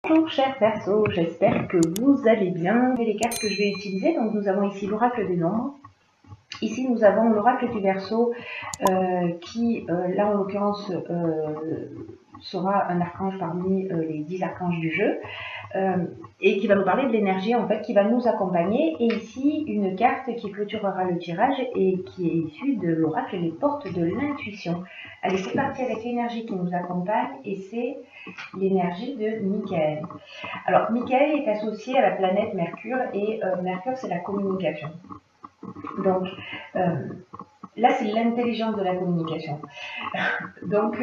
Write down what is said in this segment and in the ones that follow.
Bonjour chers Verseaux, j'espère que vous allez bien. Les cartes que je vais utiliser, donc nous avons ici l'oracle des nombres. Ici nous avons l'oracle du Verseau qui, là en l'occurrence, sera un archange parmi les 10 archanges du jeu. Et qui va nous parler de l'énergie en fait qui va nous accompagner, et ici une carte qui clôturera le tirage et qui est issue de l'oracle Les Portes de l'Intuition. Allez, c'est parti avec l'énergie qui nous accompagne, et c'est l'énergie de Michael. Alors Michael est associé à la planète Mercure, et Mercure c'est la communication. Donc là c'est l'intelligence de la communication. Donc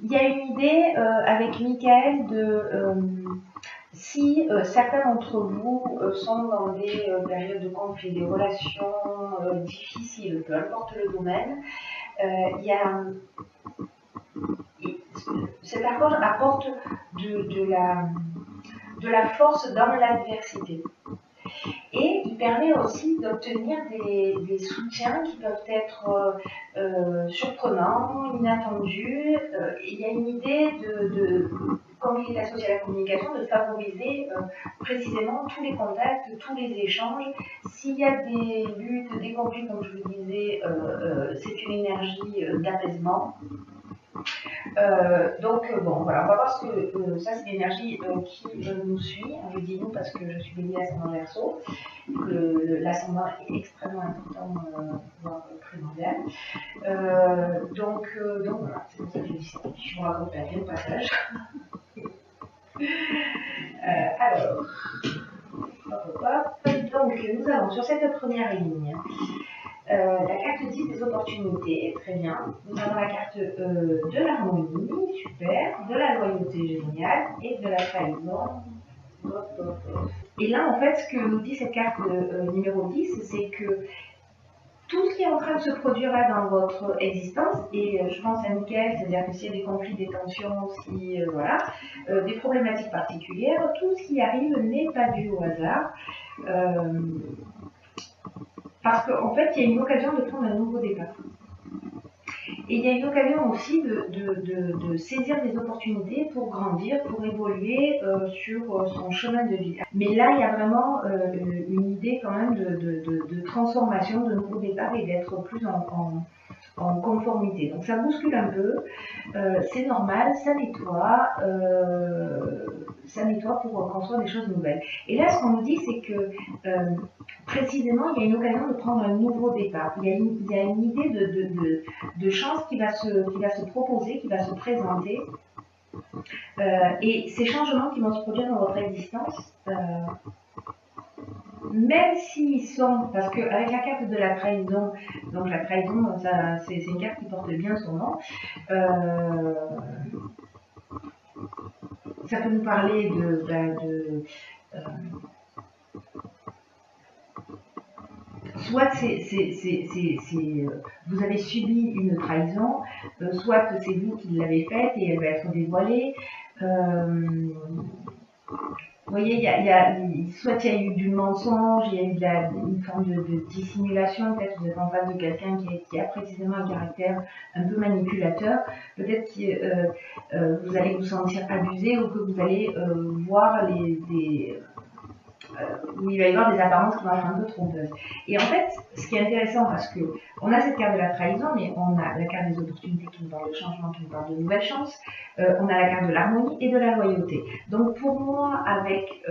il y a une idée avec Michael de si certains d'entre vous sont dans des périodes de conflit, des relations difficiles, peu importe le domaine, cet archange apporte de la force dans l'adversité. Et il permet aussi d'obtenir des soutiens qui peuvent être surprenants, inattendus. Il y a une idée comme il est associé à la communication, de favoriser précisément tous les contacts, tous les échanges. S'il y a des luttes, des conflits, comme je vous disais, c'est une énergie d'apaisement. Donc bon, voilà, on va voir ce que ça c'est l'énergie qui nous suit. Je dis nous parce que je suis bélier ascendant Verseau, l'ascendant est extrêmement important, voire primordial. Donc voilà, c'est pour ça que je dis ça. Je vous raconte la vie au passage. Alors, donc nous avons sur cette première ligne la carte 10 des opportunités, très bien. Nous avons la carte de l'harmonie, super, de la loyauté, géniale, et de la trahison. Et là, en fait, ce que nous dit cette carte numéro 10, c'est que tout ce qui est en train de se produire là dans votre existence, et je pense à Michael, c'est-à-dire que s'il y a des conflits, des tensions, voilà, des problématiques particulières, tout ce qui arrive n'est pas dû au hasard. Parce qu'en fait, il y a une occasion de prendre un nouveau départ. Et il y a une occasion aussi de saisir des opportunités pour grandir, pour évoluer sur son chemin de vie. Mais là, il y a vraiment une idée quand même de transformation, de nouveau départ, et d'être plus en conformité. Donc ça bouscule un peu, c'est normal, ça nettoie pour construire des choses nouvelles. Et là, ce qu'on nous dit, c'est que précisément, il y a une occasion de prendre un nouveau départ. Il y a une idée de chance qui va se proposer, qui va se présenter. Et ces changements qui vont se produire dans votre existence, même s'ils sont, parce qu'avec la carte de la trahison, donc la trahison, c'est une carte qui porte bien son nom, ça peut nous parler soit vous avez subi une trahison, soit c'est vous qui l'avez faite et elle va être dévoilée. Vous voyez, soit il y a eu du mensonge, il y a eu une forme de dissimulation, peut-être que vous êtes en face de quelqu'un qui a précisément un caractère un peu manipulateur, peut-être que vous allez vous sentir abusé, ou que vous allez voir où il va y avoir des apparences qui vont être un peu trompeuses. Et en fait, ce qui est intéressant, parce qu'on a cette carte de la trahison, mais on a la carte des opportunités qui nous parle de changement, qui nous parle de nouvelles chances, on a la carte de l'harmonie et de la loyauté. Donc pour moi, avec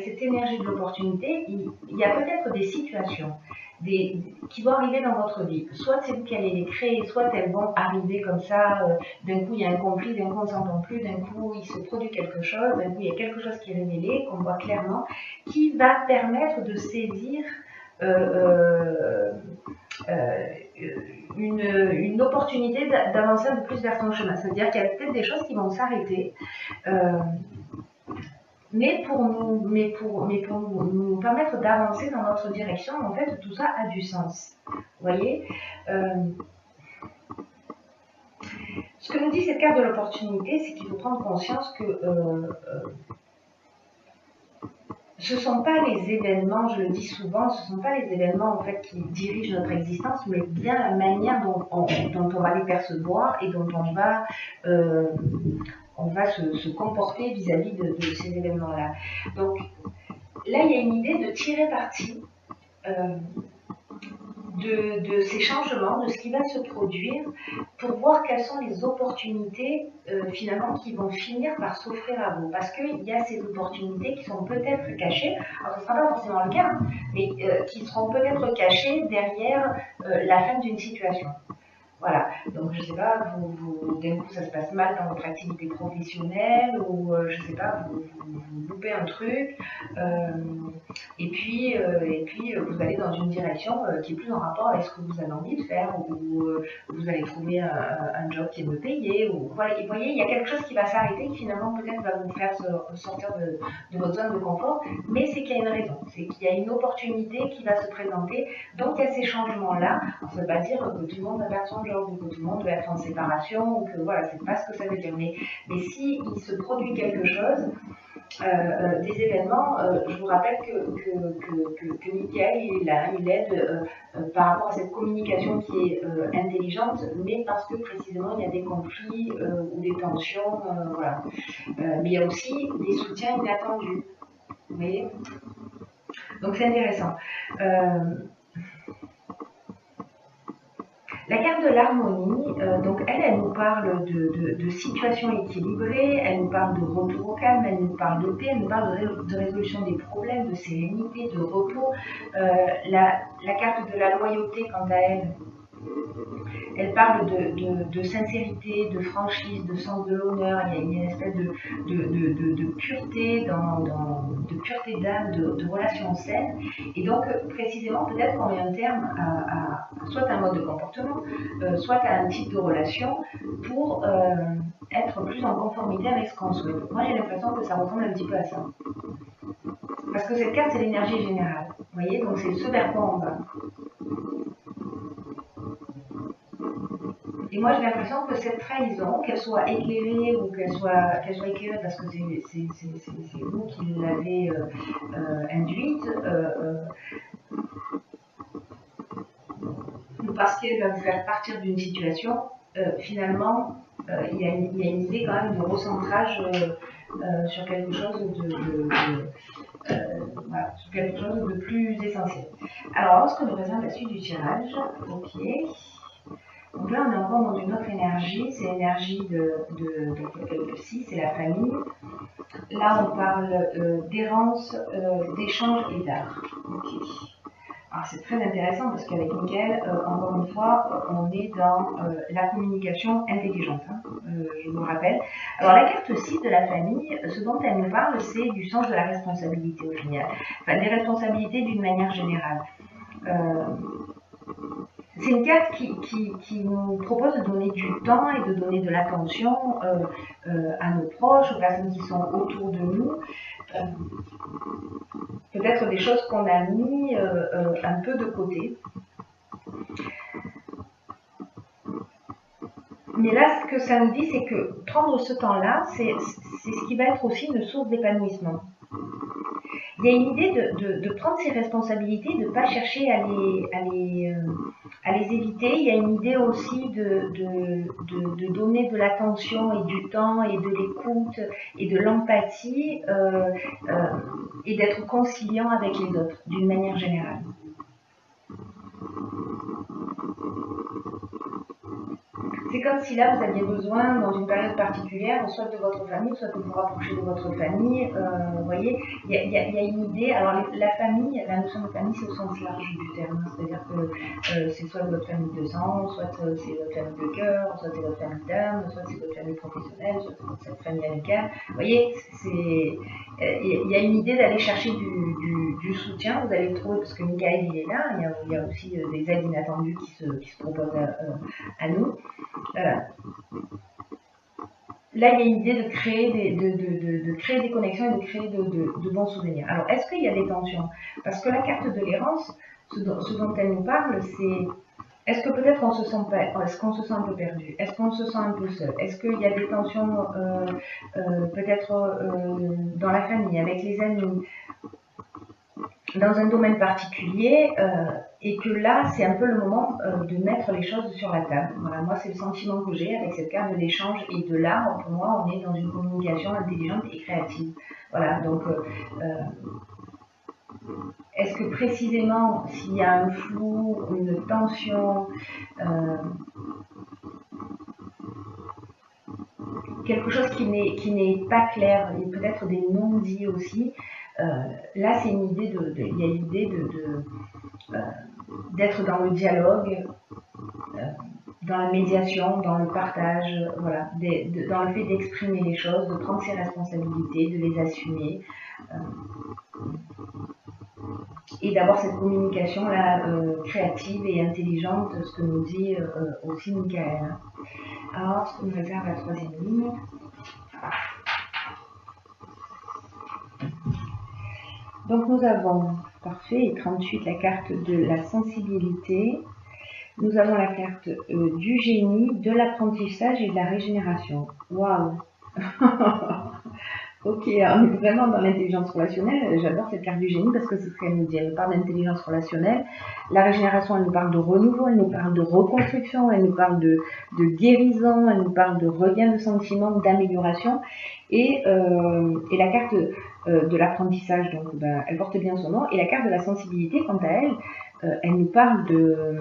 cette énergie de l'opportunité, il y a peut-être des situations qui vont arriver dans votre vie. Soit c'est vous qui allez les créer, soit elles vont arriver comme ça, d'un coup il y a un conflit, d'un coup on ne s'entend plus, d'un coup il se produit quelque chose, d'un coup il y a quelque chose qui est révélé, qu'on voit clairement, qui va permettre de saisir une opportunité d'avancer un peu plus vers son chemin. C'est-à-dire qu'il y a peut-être des choses qui vont s'arrêter, mais pour nous permettre d'avancer dans notre direction, en fait, tout ça a du sens. Vous voyez, ce que nous dit cette carte de l'opportunité, c'est qu'il faut prendre conscience que ce ne sont pas les événements, je le dis souvent, ce ne sont pas les événements en fait qui dirigent notre existence, mais bien la manière dont on va les percevoir et dont on va on va se comporter vis-à-vis de ces événements-là. Donc là, il y a une idée de tirer parti de ces changements, de ce qui va se produire, pour voir quelles sont les opportunités finalement qui vont finir par s'offrir à vous. Parce qu'il y a ces opportunités qui sont peut-être cachées, alors ce ne sera pas forcément le cas, mais qui seront peut-être cachées derrière la fin d'une situation. Voilà, donc je ne sais pas, d'un coup ça se passe mal dans votre activité professionnelle, ou je ne sais pas, vous loupez un truc, et puis vous allez dans une direction qui est plus en rapport avec ce que vous avez envie de faire, ou vous allez trouver un job qui est mieux payé, ou voilà, et vous voyez, il y a quelque chose qui va s'arrêter, qui finalement peut-être va vous faire sortir de votre zone de confort, mais c'est qu'il y a une raison, c'est qu'il y a une opportunité qui va se présenter, donc il y a ces changements-là. Ça ne veut pas dire que tout le monde va perdre son job, ou que tout le monde va être en séparation, ou que voilà, c'est pas ce que ça veut dire. Mais si il se produit quelque chose, des événements, je vous rappelle que Michael, il est là, il aide par rapport à cette communication qui est intelligente, mais parce que précisément il y a des conflits ou des tensions, voilà. Mais il y a aussi des soutiens inattendus. Vous voyez ? Donc c'est intéressant. La carte de l'harmonie, donc elle nous parle de situation équilibrée, elle nous parle de retour au calme, elle nous parle de paix, elle nous parle de résolution des problèmes, de sérénité, de repos. La carte de la loyauté, quant à elle, elle parle de sincérité, de franchise, de sens de l'honneur. Il y a une espèce de pureté, de pureté d'âme, de relations saines. Et donc, précisément, peut-être qu'on met un terme à soit un mode de comportement, soit à un type de relation pour être plus en conformité avec ce qu'on souhaite. Moi, j'ai l'impression que ça ressemble un petit peu à ça. Parce que cette carte, c'est l'énergie générale. Vous voyez, donc c'est ce vers quoi on va. Et moi, j'ai l'impression que cette trahison, qu'elle soit éclairée ou qu'elle soit éclairée parce que c'est vous qui l'avez induite, ou parce qu'elle va vous faire partir d'une situation, finalement, il y a une idée quand même de recentrage sur quelque chose voilà, sur quelque chose de plus essentiel. Alors, lorsque nous présente la suite du tirage, ok. Donc là, on est encore dans une autre énergie, c'est l'énergie de 6, c'est la famille. Là, on parle d'errance, d'échange et d'art. Okay. Alors, c'est très intéressant parce qu'avec Michael, encore une fois, on est dans la communication intelligente, hein, je vous le rappelle. Alors, la carte 6 de la famille, ce dont elle nous parle, c'est du sens de la responsabilité au final. Enfin, des responsabilités d'une manière générale. C'est une carte qui nous propose de donner du temps et de donner de l'attention à nos proches, aux personnes qui sont autour de nous. Peut-être des choses qu'on a mis un peu de côté. Mais là, ce que ça nous dit, c'est que prendre ce temps-là, c'est ce qui va être aussi une source d'épanouissement. Il y a une idée de prendre ses responsabilités, de ne pas chercher à les éviter. Il y a une idée aussi de donner de l'attention et du temps et de l'écoute et de l'empathie et d'être conciliant avec les autres d'une manière générale. C'est comme si là, vous aviez besoin, dans une période particulière, soit de votre famille, soit de vous rapprocher de votre famille. Vous voyez, il y a une idée. Alors, la famille, la notion de famille, c'est au sens large du terme. C'est-à-dire que c'est soit votre famille de sang, soit c'est votre famille de cœur, soit c'est votre famille d'âme, soit c'est votre famille professionnelle, soit c'est votre famille amicale. Vous voyez, il y a une idée d'aller chercher du soutien. Vous allez le trouver parce que Michael, il est là. Il y a aussi des aides inattendues qui se proposent à nous. Là, il y a une idée de créer des connexions et de créer de bons souvenirs. Alors, est-ce qu'il y a des tensions? Parce que la carte de l'errance, ce dont elle nous parle, c'est est-ce que peut-être on se sent est-ce qu'on se sent un peu perdu? Est-ce qu'on se sent un peu seul? Est-ce qu'il y a des tensions peut-être dans la famille, avec les amis? dans un domaine particulier et que là, c'est un peu le moment de mettre les choses sur la table. Voilà, moi, c'est le sentiment que j'ai avec cette carte de l'échange et de l'art. Pour moi, on est dans une communication intelligente et créative. Voilà, donc est-ce que précisément, s'il y a un flou, une tension, quelque chose qui n'est pas clair, et peut-être des non-dits aussi, là, c'est une idée il y a l'idée d'être dans le dialogue, dans la médiation, dans le partage, voilà, dans le fait d'exprimer les choses, de prendre ses responsabilités, de les assumer, et d'avoir cette communication là créative et intelligente, ce que nous dit aussi Michael. Alors, ce qu'on réserve la troisième ligne. Donc nous avons, parfait, et 38, la carte de la sensibilité. Nous avons la carte du génie, de l'apprentissage et de la régénération. Waouh. Ok, on est vraiment dans l'intelligence relationnelle. J'adore cette carte du génie parce que c'est ce qu'elle nous dit. Elle nous parle d'intelligence relationnelle. La régénération, elle nous parle de renouveau, elle nous parle de reconstruction, elle nous parle de guérison, elle nous parle de regain de sentiment, d'amélioration. Et la carte de l'apprentissage, donc ben, elle porte bien son nom. Et la carte de la sensibilité, quant à elle, elle nous parle de...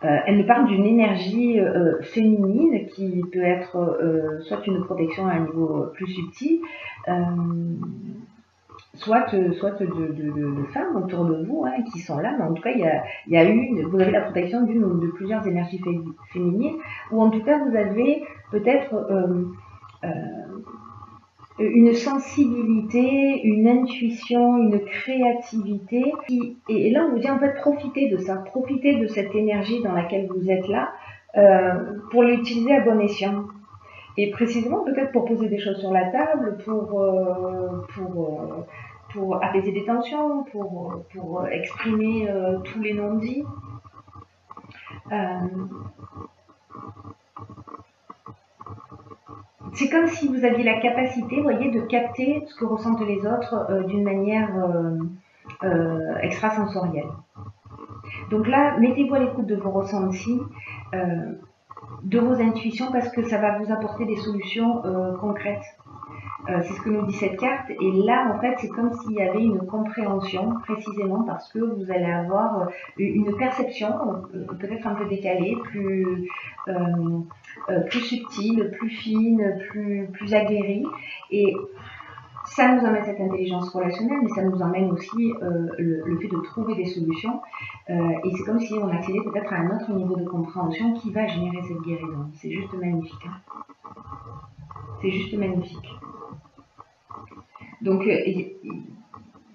elle nous parle d'une énergie féminine qui peut être soit une protection à un niveau plus subtil, soit de femmes autour de vous hein, qui sont là, mais en tout cas, il y a vous avez la protection d'une ou de plusieurs énergies féminines, ou en tout cas, vous avez peut-être une sensibilité, une intuition, une créativité. Et là, on vous dit en fait, profitez de ça, profitez de cette énergie dans laquelle vous êtes là pour l'utiliser à bon escient. Et précisément, peut-être pour poser des choses sur la table, pour apaiser des tensions, pour exprimer tous les non-dits. C'est comme si vous aviez la capacité, vous voyez, de capter ce que ressentent les autres d'une manière extrasensorielle. Donc là, mettez-vous à l'écoute de vos ressentis, de vos intuitions, parce que ça va vous apporter des solutions concrètes. C'est ce que nous dit cette carte. Et là, en fait, c'est comme s'il y avait une compréhension, précisément parce que vous allez avoir une perception, peut-être un peu décalée, plus subtile, plus fine, plus aguerrie. Et ça nous amène cette intelligence relationnelle, mais ça nous emmène aussi le fait de trouver des solutions. Et c'est comme si on accédait peut-être à un autre niveau de compréhension qui va générer cette guérison. C'est juste magnifique. Hein. C'est juste magnifique. Donc, il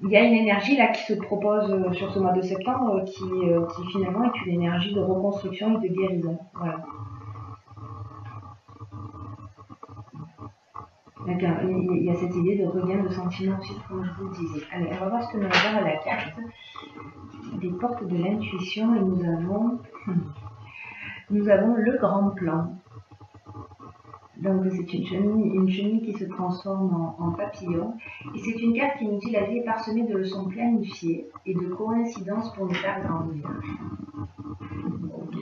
y a une énergie là qui se propose sur ce mois de septembre qui finalement est une énergie de reconstruction et de guérison. Voilà. Il y a cette idée de regain de sentiment aussi, comme je vous le disais. Allez, on va voir ce que nous réserve la carte des portes de l'intuition et nous avons le grand plan. Donc c'est une chenille qui se transforme en papillon. Et c'est une carte qui nous dit la vie est parsemée de leçons planifiées et de coïncidences pour nous faire grandir. Ok.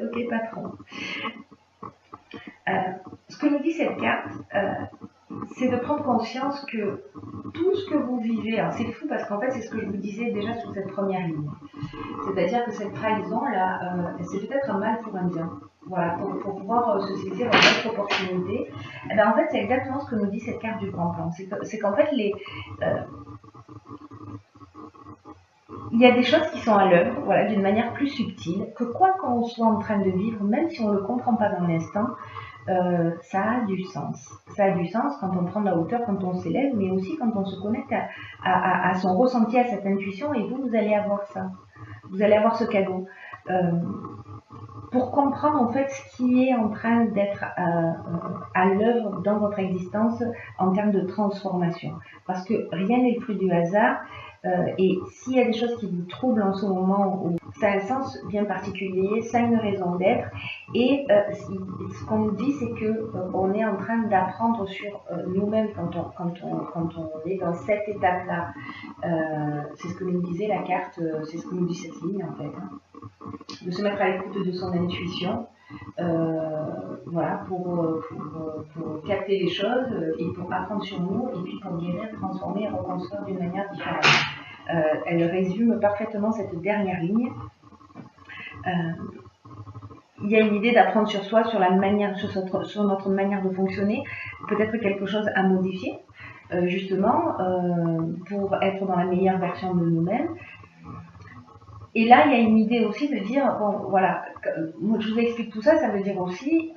Ok, patron. Ce que nous dit cette carte, c'est de prendre conscience que tout ce que vous vivez, alors c'est fou parce qu'en fait c'est ce que je vous disais déjà sur cette première ligne. C'est-à-dire que cette trahison-là, c'est peut-être un mal pour un bien. Voilà, pour pouvoir se saisir une autre opportunité. Et bien, en fait, c'est exactement ce que nous dit cette carte du grand plan. C'est qu'en fait, il y a des choses qui sont à l'œuvre, voilà, d'une manière plus subtile, que quoi qu'on soit en train de vivre, même si on ne le comprend pas dans l'instant, ça a du sens. Ça a du sens quand on prend de la hauteur, quand on s'élève, mais aussi quand on se connecte à son ressenti, à cette intuition, et vous allez avoir ça. Vous allez avoir ce cadeau. Pour comprendre en fait ce qui est en train d'être à l'œuvre dans votre existence en termes de transformation. Parce que rien n'est le fruit du hasard. Et s'il y a des choses qui vous troublent en ce moment, ça a un sens bien particulier, ça a une raison d'être. Et ce qu'on nous dit, c'est que on est en train d'apprendre sur nous-mêmes quand on est dans cette étape-là. C'est ce que nous disait la carte, c'est ce que nous dit cette ligne en fait. Hein. De se mettre à l'écoute de son intuition. Voilà, pour capter les choses et pour apprendre sur nous et puis pour guérir, transformer et reconstruire d'une manière différente. Elle résume parfaitement cette dernière ligne. Il y a une idée d'apprendre sur soi, sur notre manière de fonctionner, peut-être quelque chose à modifier, justement, pour être dans la meilleure version de nous-mêmes. Et là, il y a une idée aussi de dire, bon, voilà, je vous explique tout ça, ça veut dire aussi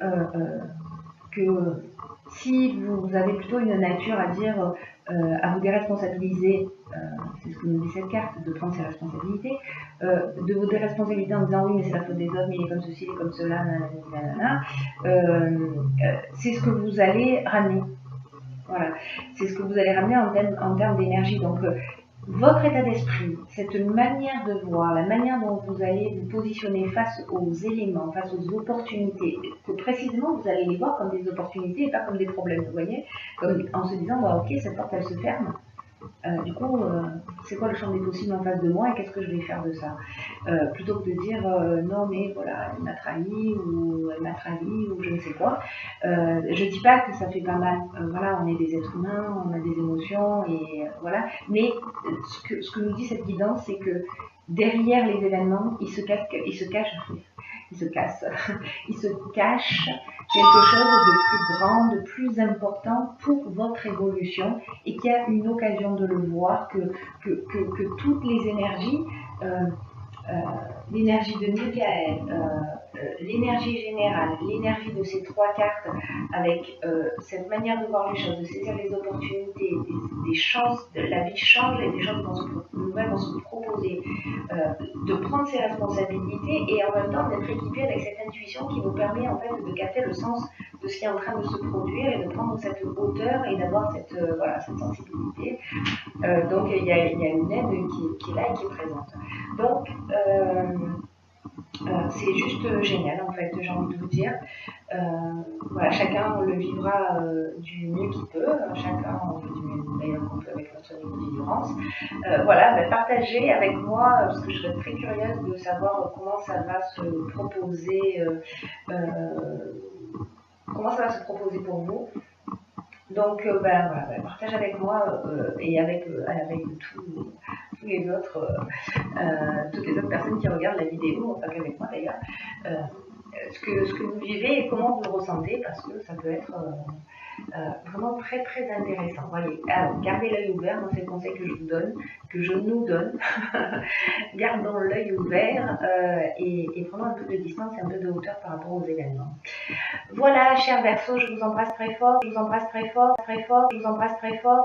que si vous avez plutôt une nature à dire, à vous déresponsabiliser, c'est ce que nous dit cette carte, de prendre ses responsabilités, de vous déresponsabiliser en disant oui, mais c'est la faute des autres, mais il est comme ceci, il est comme cela, nanana, c'est ce que vous allez ramener. Voilà, c'est ce que vous allez ramener en termes d'énergie. Donc, votre état d'esprit, cette manière de voir, la manière dont vous allez vous positionner face aux éléments, face aux opportunités, que précisément vous allez les voir comme des opportunités et pas comme des problèmes, vous voyez, comme en se disant, bah, ok, cette porte elle se ferme, du coup, c'est quoi le champ des possibles en face de moi et qu'est-ce que je vais faire de ça, plutôt que de dire non mais voilà, elle m'a trahi ou elle m'a trahi ou je ne sais quoi. Je dis pas que ça fait pas mal, voilà, on est des êtres humains, on a des émotions et voilà, mais ce que nous dit cette guidance, c'est que derrière les événements, il se cache quelque chose de plus grand, de plus important pour votre évolution et qu'il y a une occasion de le voir, que toutes les énergies, l'énergie de Michael, l'énergie générale, l'énergie de ces trois cartes, avec cette manière de voir les choses, de saisir les opportunités, des chances, la vie change et des choses nouvelles vont se proposer, de prendre ses responsabilités et en même temps d'être équipé avec cette intuition qui nous permet en fait de capter le sens de ce qui est en train de se produire et de prendre cette hauteur et d'avoir cette, voilà, cette sensibilité. Donc il y a une aide qui est là et qui est présente. Donc c'est juste génial en fait, j'ai envie de vous dire. Voilà, chacun le vivra du mieux qu'il peut, chacun on fait du meilleur qu'on peut avec notre niveau de vivance. Voilà, ben, partagez avec moi, parce que je serais très curieuse de savoir comment ça va se proposer, pour vous. Donc, ben, voilà, ben, partagez avec moi et avec tous les autres, toutes les autres personnes qui regardent la vidéo, pas qu'avec moi d'ailleurs, ce que vous vivez et comment vous le ressentez, parce que ça peut être vraiment très très intéressant. Voyez, alors gardez l'œil ouvert, moi c'est le conseil que je vous donne, que je nous donne. Gardons l'œil ouvert et prenons un peu de distance et un peu de hauteur par rapport aux événements. Voilà, chers Verseaux, je vous embrasse très fort, je vous embrasse très fort, très fort, je vous embrasse très fort.